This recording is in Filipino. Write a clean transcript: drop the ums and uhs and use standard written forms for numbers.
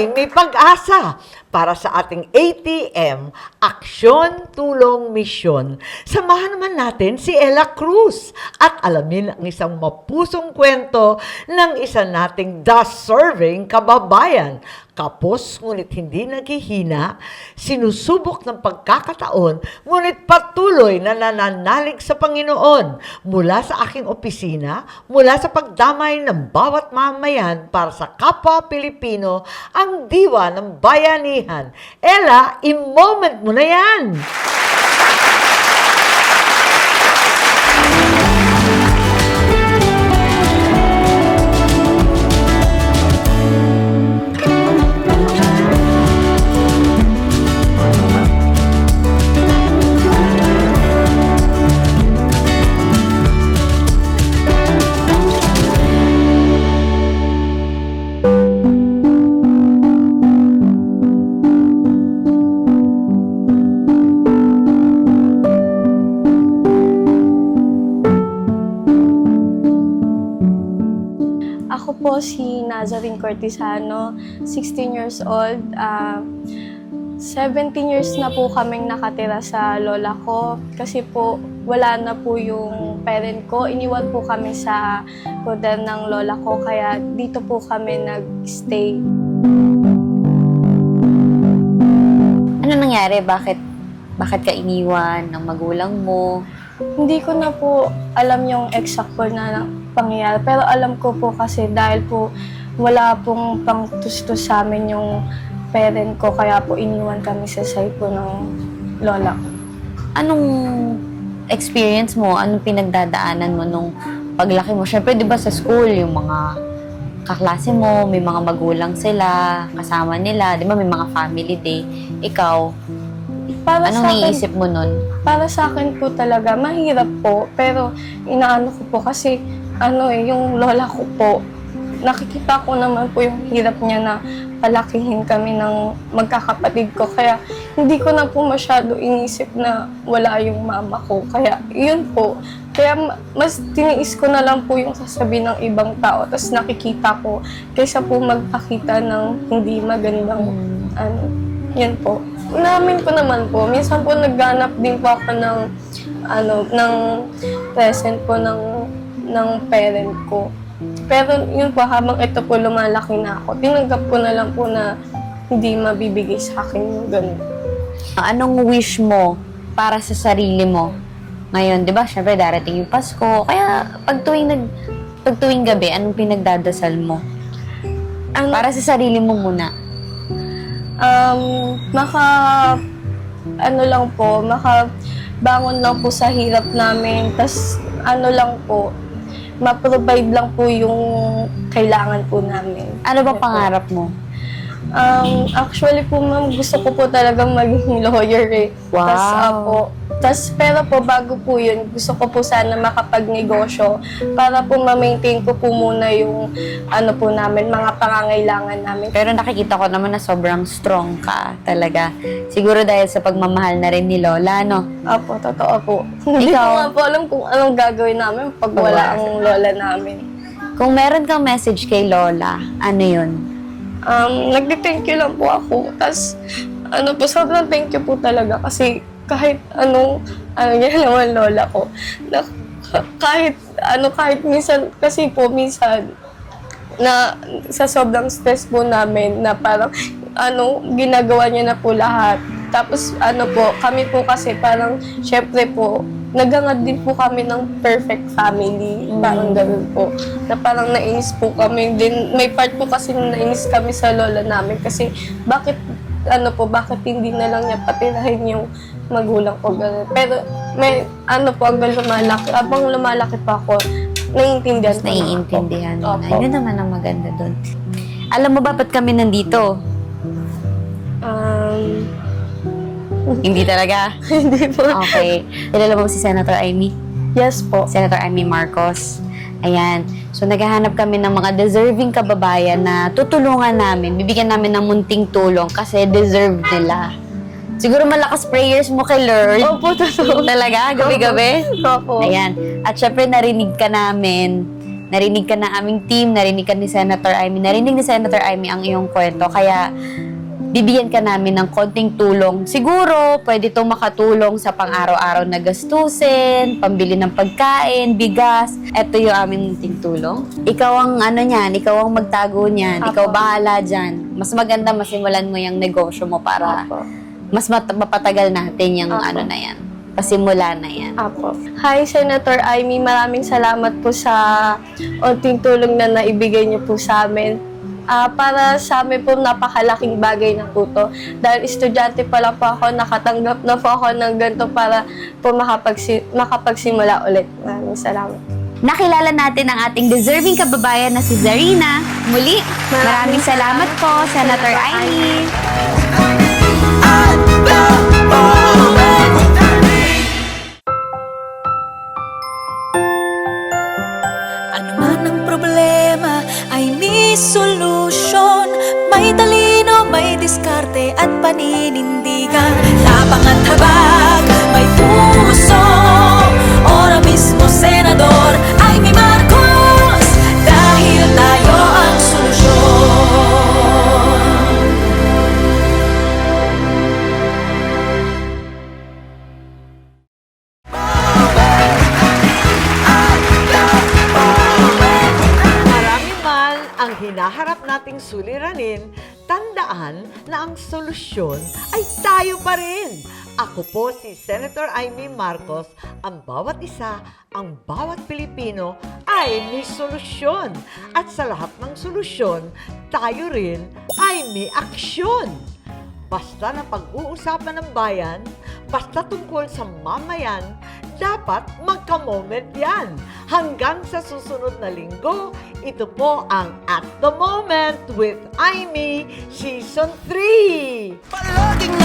tayo'y may pag-asa para sa ating ATM, Aksyon, Tulong, Misyon. Samahan naman natin si Ella Cruz at alamin ang isang mapusong kwento ng isa nating deserving kababayan. Kapos, ngunit hindi naghihina, sinusubok ng pagkakataon, ngunit patuloy na nananalig sa Panginoon mula sa aking opisina, mula sa pagdamay ng bawat mamayan para sa kapwa Pilipino, ang diwa ng bayanihan. Ella, i-moment mo na yan! Ako po si Nazarene Cortizano, 16 years old. 17 years na po kaming nakatira sa lola ko kasi po wala na po yung parent ko. Iniwan po kami sa poder ng lola ko kaya dito po kami nag-stay. Ano nangyari? Bakit ka iniwan ng magulang mo? Hindi ko na po alam yung exact po na pangyayari. Pero alam ko po kasi dahil po wala pong pangtustos sa amin yung parent ko, kaya po iniwan kami sa side po ng lola ko. Anong experience mo? Anong pinagdadaanan mo nung paglaki mo? Siyempre, di ba sa school, yung mga kaklase mo, may mga magulang sila, kasama nila, di ba may mga family day. Ikaw, Para anong sa akin- naiisip mo nun? Para sa akin po talaga, mahirap po. Pero inaano ko po kasi yung lola ko po, nakikita ko naman po yung hirap niya na palakihin kami ng magkakapatid ko. Kaya hindi ko na po masyado inisip na wala yung mama ko. Kaya yun po. Kaya mas tiniis ko na lang po yung sasabihin ng ibang tao. Tapos nakikita ko kaysa po magpakita ng hindi magandang yun po. Namin ko naman po. Minsan po nagganap din po ako ng present po ng parent ko. Pero yun po, habang ito po lumalaki na ako, tinanggap ko na lang po na hindi mabibigay sa akin yung ganun. Anong wish mo para sa sarili mo? Ngayon, di ba, syempre darating yung Pasko. Kaya pag tuwing gabi, anong pinagdadasal mo? Para sa sarili mo muna. Makabangon lang po sa hirap namin, tas ma-provide lang po yung kailangan po namin. Ano ba pangarap mo? Actually po, ma'am, gusto ko po talagang maging lawyer eh. Wow. Pero po, bago po yun, gusto ko po sana makapagnegosyo para po ma-maintain ko po muna yung po namin, mga pangangailangan namin. Pero nakikita ko naman na sobrang strong ka talaga. Siguro dahil sa pagmamahal na rin ni Lola, no? Opo, totoo po. Hindi ko nga po alam kung anong gagawin namin pag wala ang lola namin. Kung meron kang message kay Lola, ano yun? Nagdi-thank you lang po ako. Tapos, sobrang thank you po talaga kasi kahit niya naman lola ko, na kahit minsan, kasi po minsan, na sa sobrang stress po namin, na parang, ginagawa niya na po lahat. Tapos, kami po kasi parang, syempre po, naghangad din po kami ng perfect family. Parang ganun po. Na parang nainis po kami. Din, may part po kasi nainis kami sa lola namin. Kasi bakit hindi na lang niya patirahin yung magulang ko. Ganun. Pero may hanggang lumalaki. Habang lumalaki pa ako, naiintindihan ko. Naiintindihan mo na. Opo. Yun naman ang maganda doon. Alam mo ba ba't kami nandito? Hindi talaga? Hindi po. Okay. Kilala mo ba si Senator Amy? Yes po. Senator Amy Marcos. Ayan. So, naghahanap kami ng mga deserving kababayan na tutulungan namin, bibigyan namin ng munting tulong kasi deserve nila. Siguro malakas prayers mo kay Lord. Opo, totoo. Talaga? Gabi-gabi? Opo. Ayan. At syempre, narinig ka namin narinig ka na aming team, narinig ka ni Senator Amy, narinig ni Senator Amy ang iyong kwento. Kaya, bibigyan ka namin ng konting tulong. Siguro, pwede itong makatulong sa pang-araw-araw na gastusin, pambili ng pagkain, bigas. Ito yung aming munting tulong. Ikaw ang niyan, ikaw ang magtago niyan, ikaw Apo. bahala dyan. Mas maganda masimulan mo yung negosyo mo para Apo. mas mapatagal natin yung Apo. na yan. Pasimula na yan. Apo. Hi, Senator Amy. Maraming salamat po sa unting tulong na naibigay niyo po sa amin. Para sa amin po, napakalaking bagay na po to. Dahil estudyante pa lang po ako, nakatanggap na po ako ng ganito para po makapagsimula ulit. Maraming salamat. Nakilala natin ang ating deserving kababayan na si Zarina. Muli, maraming salamat po, Senator Amy. Ano man ang problema ay may solusyon. May talino, may diskarte at paninindigan. Tapang at habag, may puso. Ora mismo, Senador Amy Marcos, dahil tayo ang solusyon. Marami man ang hinaharap nating suliranin, tandaan na ang solusyon ay tayo pa rin. Ako po si Senator Amy Marcos, ang bawat isa, ang bawat Pilipino ay may solusyon. At sa lahat ng solusyon, tayo rin ay may aksyon. Basta na pag-uusapan ng bayan, basta tungkol sa mamayan, dapat magka-moment yan. Hanggang sa susunod na linggo, ito po ang At The Moment with Amy Season 3. Palaging